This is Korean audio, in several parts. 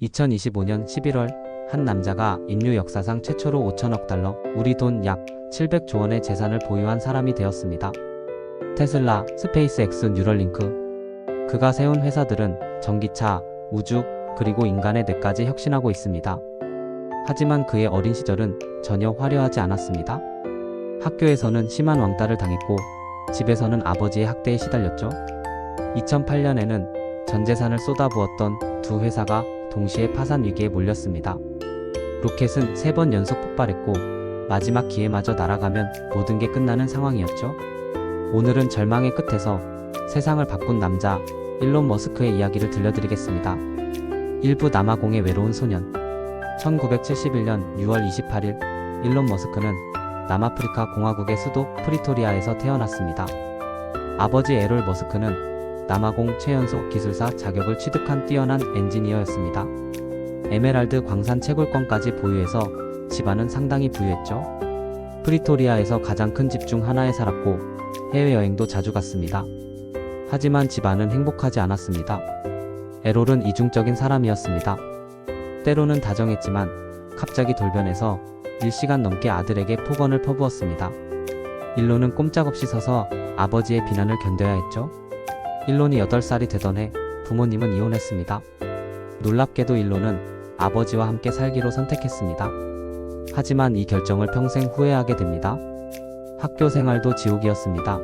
2025년 11월 한 남자가 인류 역사상 최초로 5천억 달러, 우리 돈 약 700조 원의 재산을 보유한 사람이 되었습니다. 테슬라, 스페이스X, 뉴럴링크. 그가 세운 회사들은 전기차, 우주, 그리고 인간의 뇌까지 혁신하고 있습니다. 하지만 그의 어린 시절은 전혀 화려하지 않았습니다. 학교에서는 심한 왕따를 당했고 집에서는 아버지의 학대에 시달렸죠. 2008년에는 전 재산을 쏟아부었던 두 회사가 동시에 파산 위기에 몰렸습니다. 로켓은 3번 연속 폭발했고 마지막 기회마저 날아가면 모든 게 끝나는 상황이었죠. 오늘은 절망의 끝에서 세상을 바꾼 남자 일론 머스크의 이야기를 들려드리겠습니다. 일부 남아공의 외로운 소년. 1971년 6월 28일 일론 머스크는 남아프리카 공화국의 수도 프리토리아에서 태어났습니다. 아버지 에롤 머스크는 남아공 최연소 기술사 자격을 취득한 뛰어난 엔지니어였습니다. 에메랄드 광산 채굴권까지 보유해서 집안은 상당히 부유했죠. 프리토리아에서 가장 큰 집 중 하나에 살았고 해외여행도 자주 갔습니다. 하지만 집안은 행복하지 않았습니다. 에롤은 이중적인 사람이었습니다. 때로는 다정했지만 갑자기 돌변해서 1시간 넘게 아들에게 폭언을 퍼부었습니다. 일론은 꼼짝없이 서서 아버지의 비난을 견뎌야 했죠. 일론이 8살이 되던 해 부모님은 이혼했습니다. 놀랍게도 일론은 아버지와 함께 살기로 선택했습니다. 하지만 이 결정을 평생 후회하게 됩니다. 학교 생활도 지옥이었습니다.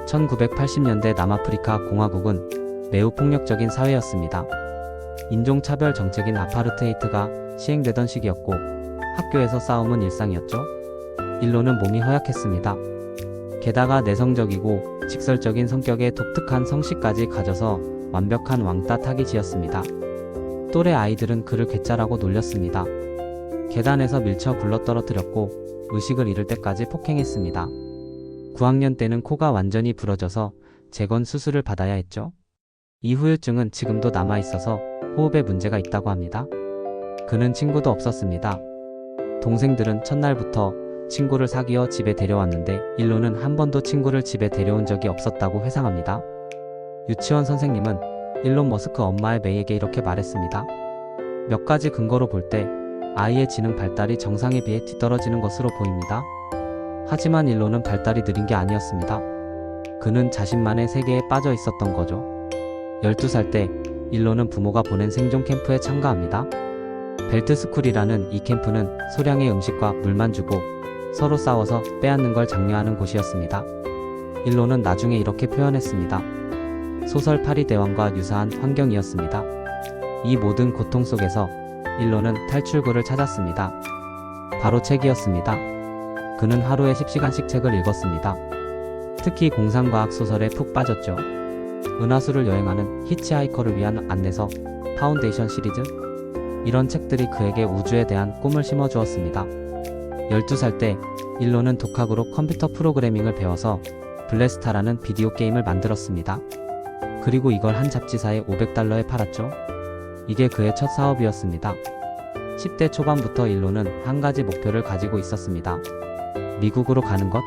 1980년대 남아프리카 공화국은 매우 폭력적인 사회였습니다. 인종차별 정책인 아파르테이트가 시행되던 시기였고 학교에서 싸움은 일상이었죠. 일론은 몸이 허약했습니다. 게다가 내성적이고 직설적인 성격에 독특한 성씨까지 가져서 완벽한 왕따 타깃이었습니다. 또래 아이들은 그를 괴짜라고 놀렸습니다. 계단에서 밀쳐 굴러떨어뜨렸고 의식을 잃을 때까지 폭행했습니다. 9학년 때는 코가 완전히 부러져서 재건 수술을 받아야 했죠. 이 후유증은 지금도 남아있어서 호흡에 문제가 있다고 합니다. 그는 친구도 없었습니다. 동생들은 첫날부터 친구를 사귀어 집에 데려왔는데 일론은 한 번도 친구를 집에 데려온 적이 없었다고 회상합니다. 유치원 선생님은 일론 머스크 엄마의 메이에게 이렇게 말했습니다. 몇 가지 근거로 볼 때 아이의 지능 발달이 정상에 비해 뒤떨어지는 것으로 보입니다. 하지만 일론은 발달이 느린 게 아니었습니다. 그는 자신만의 세계에 빠져 있었던 거죠. 12살 때 일론은 부모가 보낸 생존 캠프에 참가합니다. 벨트스쿨이라는 이 캠프는 소량의 음식과 물만 주고 서로 싸워서 빼앗는 걸 장려하는 곳이었습니다. 일론은 나중에 이렇게 표현했습니다. 소설 파리대왕과 유사한 환경이었습니다. 이 모든 고통 속에서 일론은 탈출구를 찾았습니다. 바로 책이었습니다. 그는 하루에 10시간씩 책을 읽었습니다. 특히 공상과학 소설에 푹 빠졌죠. 은하수를 여행하는 히치하이커를 위한 안내서, 파운데이션 시리즈? 이런 책들이 그에게 우주에 대한 꿈을 심어주었습니다. 12살 때 일론은 독학으로 컴퓨터 프로그래밍을 배워서 블래스타라는 비디오 게임을 만들었습니다. 그리고 이걸 한 잡지사에 $500에 팔았죠. 이게 그의 첫 사업이었습니다. 10대 초반부터 일론은 한 가지 목표를 가지고 있었습니다. 미국으로 가는 것?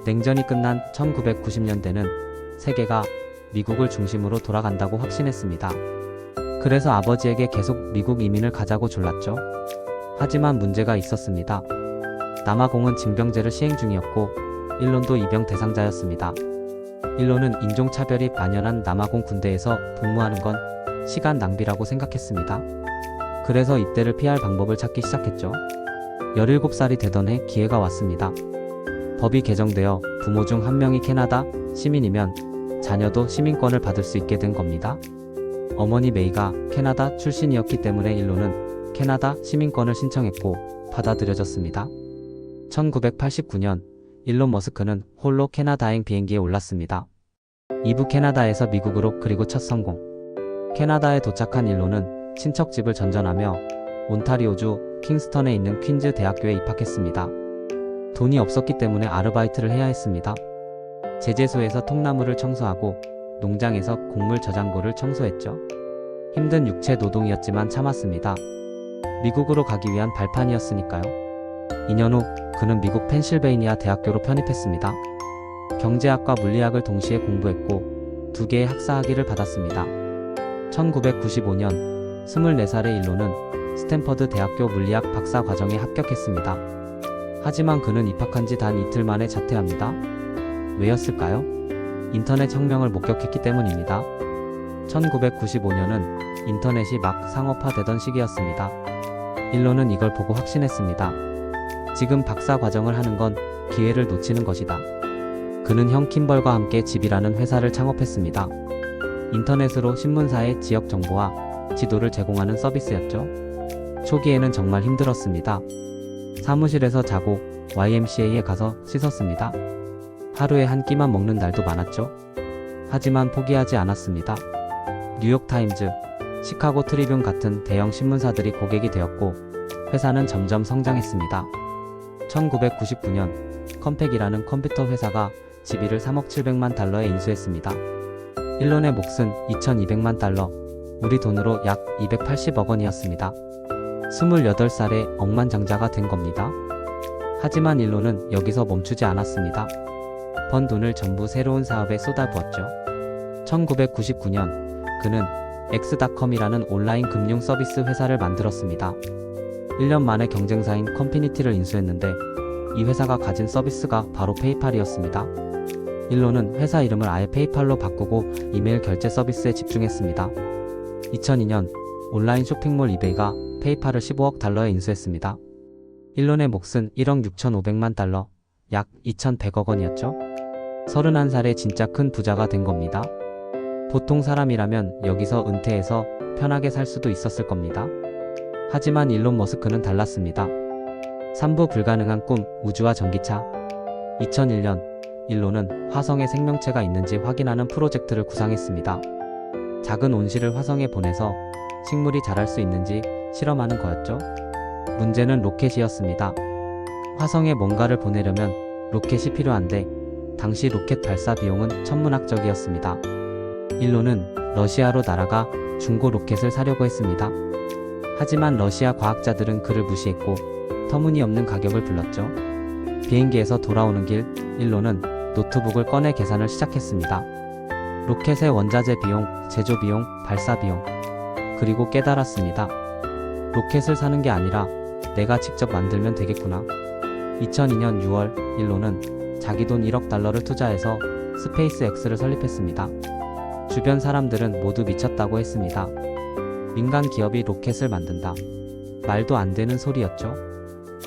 냉전이 끝난 1990년대는 세계가 미국을 중심으로 돌아간다고 확신했습니다. 그래서 아버지에게 계속 미국 이민을 가자고 졸랐죠. 하지만 문제가 있었습니다. 남아공은 징병제를 시행 중이었고 일론도 입영 대상자였습니다. 일론은 인종차별이 만연한 남아공 군대에서 복무하는 건 시간 낭비라고 생각했습니다. 그래서 이때를 피할 방법을 찾기 시작했죠. 17살이 되던 해 기회가 왔습니다. 법이 개정되어 부모 중 한 명이 캐나다 시민이면 자녀도 시민권을 받을 수 있게 된 겁니다. 어머니 메이가 캐나다 출신이었기 때문에 일론은 캐나다 시민권을 신청했고 받아들여졌습니다. 1989년 일론 머스크는 홀로 캐나다행 비행기에 올랐습니다. 이부 캐나다에서 미국으로 그리고 첫 성공. 캐나다에 도착한 일론은 친척집을 전전하며 온타리오주 킹스턴에 있는 퀸즈 대학교에 입학했습니다. 돈이 없었기 때문에 아르바이트를 해야 했습니다. 제재소에서 통나무를 청소하고 농장에서 곡물 저장고를 청소했죠. 힘든 육체 노동이었지만 참았습니다. 미국으로 가기 위한 발판이었으니까요. 2년 후 그는 미국 펜실베이니아 대학교로 편입했습니다. 경제학과 물리학을 동시에 공부했고 2개의 학사 학위를 받았습니다. 1995년 24살의 일론은 스탠퍼드 대학교 물리학 박사 과정에 합격했습니다. 하지만 그는 입학한 지 단 이틀 만에 자퇴합니다. 왜였을까요? 인터넷 혁명을 목격했기 때문입니다. 1995년은 인터넷이 막 상업화되던 시기였습니다. 일론은 이걸 보고 확신했습니다. 지금 박사 과정을 하는 건 기회를 놓치는 것이다. 그는 형 킴벌과 함께 집이라는 회사를 창업했습니다. 인터넷으로 신문사의 지역 정보와 지도를 제공하는 서비스였죠. 초기에는 정말 힘들었습니다. 사무실에서 자고 YMCA에 가서 씻었습니다. 하루에 한 끼만 먹는 날도 많았죠. 하지만 포기하지 않았습니다. 뉴욕타임즈, 시카고 트리뷴 같은 대형 신문사들이 고객이 되었고 회사는 점점 성장했습니다. 1999년 컴팩이라는 컴퓨터 회사가 지비를 3억 700만 달러에 인수했습니다. 일론의 몫은 2200만 달러, 우리 돈으로 약 280억 원이었습니다. 28살에 억만장자가 된 겁니다. 하지만 일론은 여기서 멈추지 않았습니다. 번 돈을 전부 새로운 사업에 쏟아부었죠. 1999년 그는 X.com이라는 온라인 금융 서비스 회사를 만들었습니다. 1년 만에 경쟁사인 컴피니티를 인수했는데 이 회사가 가진 서비스가 바로 페이팔이었습니다. 일론은 회사 이름을 아예 페이팔로 바꾸고 이메일 결제 서비스에 집중했습니다. 2002년 온라인 쇼핑몰 이베이가 페이팔을 15억 달러에 인수했습니다. 일론의 몫은 1억 6,500만 달러, 약 2,100억 원이었죠. 31살에 진짜 큰 부자가 된 겁니다. 보통 사람이라면 여기서 은퇴해서 편하게 살 수도 있었을 겁니다. 하지만 일론 머스크는 달랐습니다. 3부 불가능한 꿈, 우주와 전기차. 2001년 일론은 화성에 생명체가 있는지 확인하는 프로젝트를 구상했습니다. 작은 온실을 화성에 보내서 식물이 자랄 수 있는지 실험하는 거였죠. 문제는 로켓이었습니다. 화성에 뭔가를 보내려면 로켓이 필요한데 당시 로켓 발사 비용은 천문학적이었습니다. 일론은 러시아로 날아가 중고 로켓을 사려고 했습니다. 하지만 러시아 과학자들은 그를 무시했고 터무니없는 가격을 불렀죠. 비행기에서 돌아오는 길, 일론은 노트북을 꺼내 계산을 시작했습니다. 로켓의 원자재 비용, 제조 비용, 발사 비용. 그리고 깨달았습니다. 로켓을 사는 게 아니라 내가 직접 만들면 되겠구나. 2002년 6월 일론은 자기 돈 1억 달러를 투자해서 스페이스X를 설립했습니다. 주변 사람들은 모두 미쳤다고 했습니다. 민간 기업이 로켓을 만든다. 말도 안 되는 소리였죠.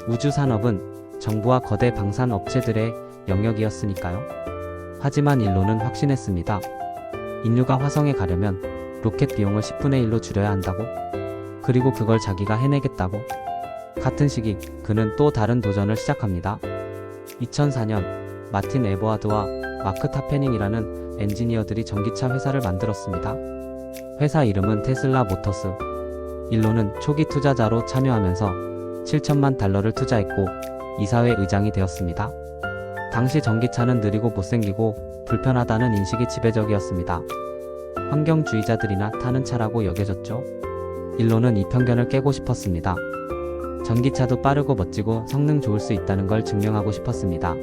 우주 산업은 정부와 거대 방산 업체들의 영역이었으니까요. 하지만 일론은 확신했습니다. 인류가 화성에 가려면 로켓 비용을 10분의 1로 줄여야 한다고. 그리고 그걸 자기가 해내겠다고. 같은 시기 그는 또 다른 도전을 시작합니다. 2004년 마틴 에버하드와 마크 타페닝이라는 엔지니어들이 전기차 회사를 만들었습니다. 회사 이름은 테슬라 모터스. 일론은 초기 투자자로 참여하면서 7천만 달러를 투자했고 이사회 의장이 되었습니다. 당시 전기차는 느리고 못생기고 불편하다는 인식이 지배적이었습니다. 환경주의자들이나 타는 차라고 여겨졌죠. 일론은 이 편견을 깨고 싶었습니다. 전기차도 빠르고 멋지고 성능 좋을 수 있다는 걸 증명하고 싶었습니다.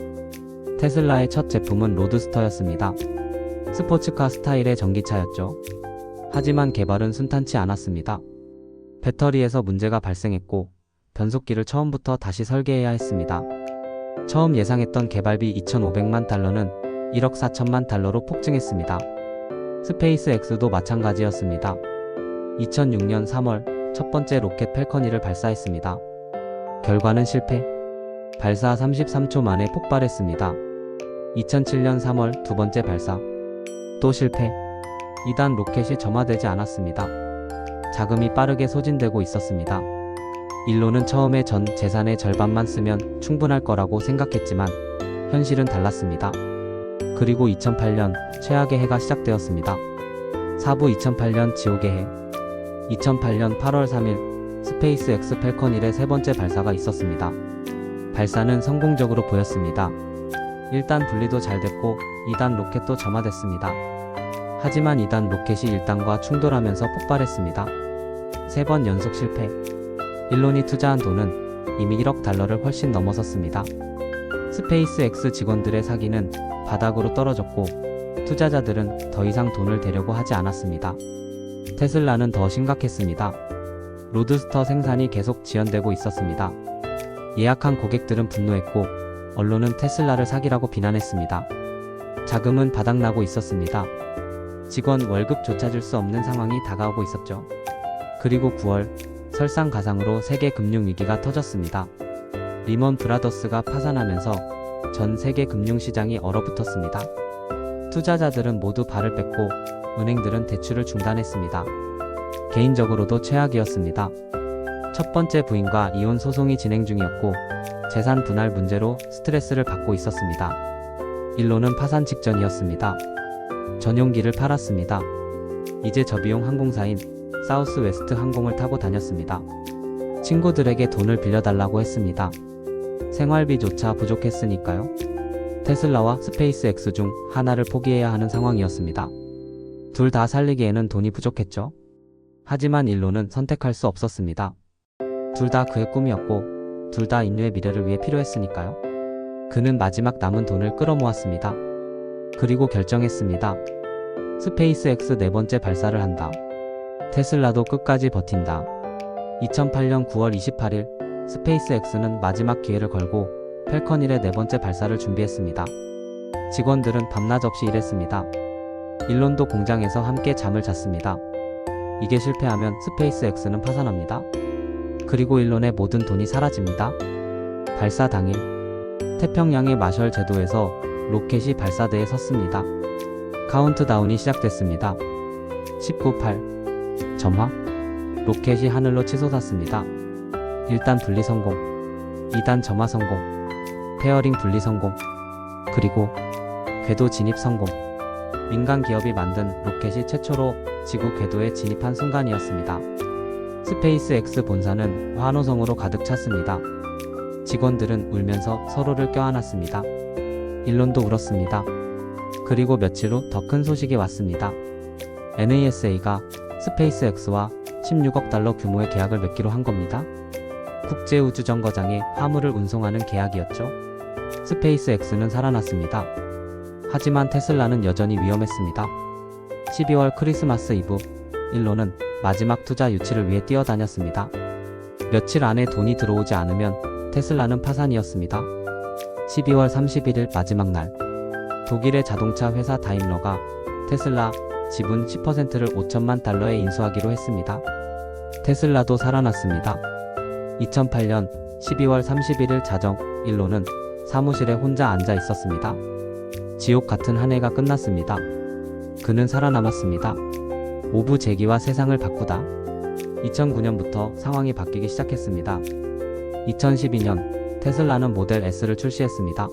테슬라의 첫 제품은 로드스터였습니다. 스포츠카 스타일의 전기차였죠. 하지만 개발은 순탄치 않았습니다. 배터리에서 문제가 발생했고 변속기를 처음부터 다시 설계해야 했습니다. 처음 예상했던 개발비 2,500만 달러는 1억 4천만 달러로 폭증했습니다. 스페이스X도 마찬가지였습니다. 2006년 3월 첫 번째 로켓 팰컨 1을 발사했습니다. 결과는 실패. 발사 33초 만에 폭발했습니다. 2007년 3월 두 번째 발사. 또 실패. 2단 로켓이 점화되지 않았습니다. 자금이 빠르게 소진되고 있었습니다. 일론은 처음에 전 재산의 절반만 쓰면 충분할 거라고 생각했지만 현실은 달랐습니다. 그리고 2008년 최악의 해가 시작되었습니다. 사부 2008년 지옥의 해. 2008년 8월 3일 스페이스X 팰컨 1의 세 번째 발사가 있었습니다. 발사는 성공적으로 보였습니다. 1단 분리도 잘 됐고 2단 로켓도 점화됐습니다. 하지만 2단 로켓이 1단과 충돌하면서 폭발했습니다. 3번 연속 실패. 일론이 투자한 돈은 이미 1억 달러를 훨씬 넘어섰습니다. 스페이스X 직원들의 사기는 바닥으로 떨어졌고 투자자들은 더 이상 돈을 대려고 하지 않았습니다. 테슬라는 더 심각했습니다. 로드스터 생산이 계속 지연되고 있었습니다. 예약한 고객들은 분노했고 언론은 테슬라를 사기라고 비난했습니다. 자금은 바닥나고 있었습니다. 직원 월급조차 줄 수 없는 상황이 다가오고 있었죠. 그리고 9월 설상가상으로 세계 금융위기가 터졌습니다. 리먼 브라더스가 파산하면서 전 세계 금융시장이 얼어붙었습니다. 투자자들은 모두 발을 뺐고 은행들은 대출을 중단했습니다. 개인적으로도 최악이었습니다. 첫 번째 부인과 이혼 소송이 진행 중이었고 재산 분할 문제로 스트레스를 받고 있었습니다. 일론은 파산 직전이었습니다. 전용기를 팔았습니다. 이제 저비용 항공사인 사우스웨스트 항공을 타고 다녔습니다. 친구들에게 돈을 빌려달라고 했습니다. 생활비조차 부족했으니까요. 테슬라와 스페이스X 중 하나를 포기해야 하는 상황이었습니다. 둘 다 살리기에는 돈이 부족했죠. 하지만 일론은 선택할 수 없었습니다. 둘 다 그의 꿈이었고 둘 다 인류의 미래를 위해 필요했으니까요. 그는 마지막 남은 돈을 끌어모았습니다. 그리고 결정했습니다. 스페이스X 네 번째 발사를 한다. 테슬라도 끝까지 버틴다. 2008년 9월 28일 스페이스X는 마지막 기회를 걸고 펠컨 1의 네 번째 발사를 준비했습니다. 직원들은 밤낮 없이 일했습니다. 일론도 공장에서 함께 잠을 잤습니다. 이게 실패하면 스페이스X는 파산합니다. 그리고 일론의 모든 돈이 사라집니다. 발사 당일 태평양의 마셜 제도에서 로켓이 발사대에 섰습니다. 카운트다운이 시작됐습니다. 19, 8, 점화. 로켓이 하늘로 치솟았습니다. 1단 분리 성공, 2단 점화 성공, 페어링 분리 성공, 그리고 궤도 진입 성공. 민간 기업이 만든 로켓이 최초로 지구 궤도에 진입한 순간이었습니다. 스페이스X 본사는 환호성으로 가득 찼습니다. 직원들은 울면서 서로를 껴안았습니다. 일론도 울었습니다. 그리고 며칠 후 더 큰 소식이 왔습니다. NASA가 스페이스X와 16억 달러 규모의 계약을 맺기로 한 겁니다. 국제우주정거장에 화물을 운송하는 계약이었죠. 스페이스X는 살아났습니다. 하지만 테슬라는 여전히 위험했습니다. 12월 크리스마스 이브, 일론은 마지막 투자 유치를 위해 뛰어다녔습니다. 며칠 안에 돈이 들어오지 않으면 테슬라는 파산이었습니다. 12월 31일 마지막 날, 독일의 자동차 회사 다임러가 테슬라 지분 10%를 5천만 달러에 인수하기로 했습니다. 테슬라도 살아났습니다. 2008년 12월 31일 자정, 일론은 사무실에 혼자 앉아 있었습니다. 지옥 같은 한 해가 끝났습니다. 그는 살아남았습니다. 오브 제기와 세상을 바꾸다. 2009년부터 상황이 바뀌기 시작했습니다. 2012년 테슬라는 모델 S를 출시했습니다.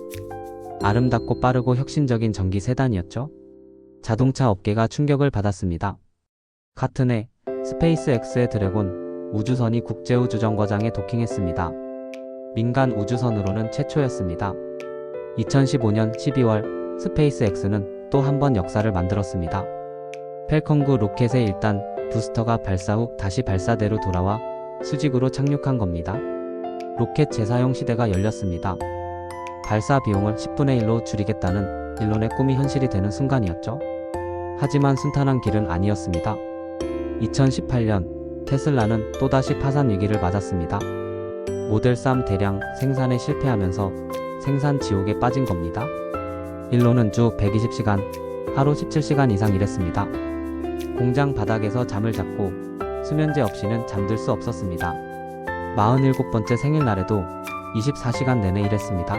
아름답고 빠르고 혁신적인 전기 세단이었죠. 자동차 업계가 충격을 받았습니다. 같은 해 스페이스X의 드래곤 우주선이 국제우주정거장에 도킹했습니다. 민간 우주선으로는 최초였습니다. 2015년 12월 스페이스X는 또 한 번 역사를 만들었습니다. 펠컨 9 로켓의 1단 부스터가 발사 후 다시 발사대로 돌아와 수직으로 착륙한 겁니다. 로켓 재사용 시대가 열렸습니다. 발사 비용을 10분의 1로 줄이겠다는 일론의 꿈이 현실이 되는 순간이었죠. 하지만 순탄한 길은 아니었습니다. 2018년 테슬라는 또다시 파산 위기를 맞았습니다. 모델 3 대량 생산에 실패하면서 생산 지옥에 빠진 겁니다. 일론은 주 120시간, 하루 17시간 이상 일했습니다. 공장 바닥에서 잠을 잤고 수면제 없이는 잠들 수 없었습니다. 47번째 생일날에도 24시간 내내 일했습니다.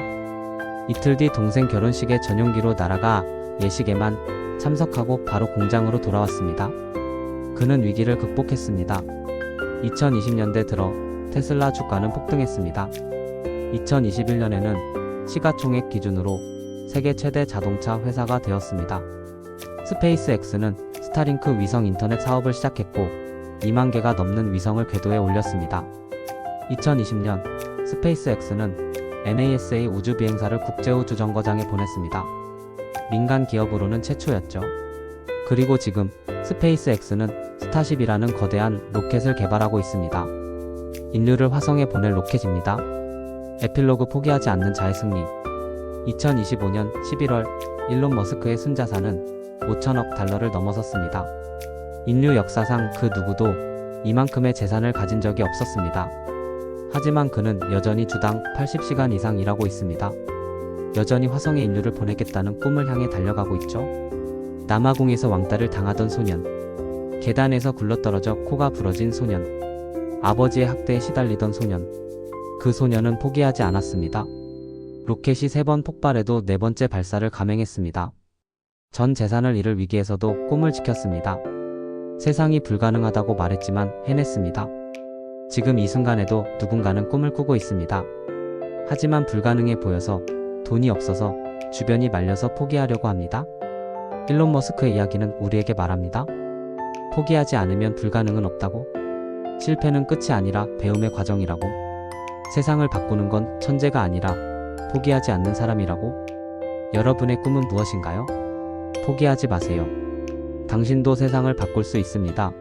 이틀 뒤 동생 결혼식에 전용기로 날아가 예식에만 참석하고 바로 공장으로 돌아왔습니다. 그는 위기를 극복했습니다. 2020년대 들어 테슬라 주가는 폭등했습니다. 2021년에는 시가총액 기준으로 세계 최대 자동차 회사가 되었습니다. 스페이스X는 스타링크 위성 인터넷 사업을 시작했고 2만 개가 넘는 위성을 궤도에 올렸습니다. 2020년 스페이스X는 NASA 우주 비행사를 국제우주정거장에 보냈습니다. 민간 기업으로는 최초였죠. 그리고 지금 스페이스X는 스타쉽이라는 거대한 로켓을 개발하고 있습니다. 인류를 화성에 보낼 로켓입니다. 에필로그 포기하지 않는 자의 승리. 2025년 11월 일론 머스크의 순자산은 5천억 달러를 넘어섰습니다. 인류 역사상 그 누구도 이만큼의 재산을 가진 적이 없었습니다. 하지만 그는 여전히 주당 80시간 이상 일하고 있습니다. 여전히 화성에 인류를 보내겠다는 꿈을 향해 달려가고 있죠. 남아공에서 왕따를 당하던 소년, 계단에서 굴러떨어져 코가 부러진 소년, 아버지의 학대에 시달리던 소년. 그 소년은 포기하지 않았습니다. 로켓이 3번 폭발해도 4번째 발사를 감행했습니다. 전 재산을 잃을 위기에서도 꿈을 지켰습니다. 세상이 불가능하다고 말했지만 해냈습니다. 지금 이 순간에도 누군가는 꿈을 꾸고 있습니다. 하지만 불가능해 보여서, 돈이 없어서, 주변이 말려서 포기하려고 합니다. 일론 머스크의 이야기는 우리에게 말합니다. 포기하지 않으면 불가능은 없다고. 실패는 끝이 아니라 배움의 과정이라고. 세상을 바꾸는 건 천재가 아니라 포기하지 않는 사람이라고. 여러분의 꿈은 무엇인가요? 포기하지 마세요. 당신도 세상을 바꿀 수 있습니다.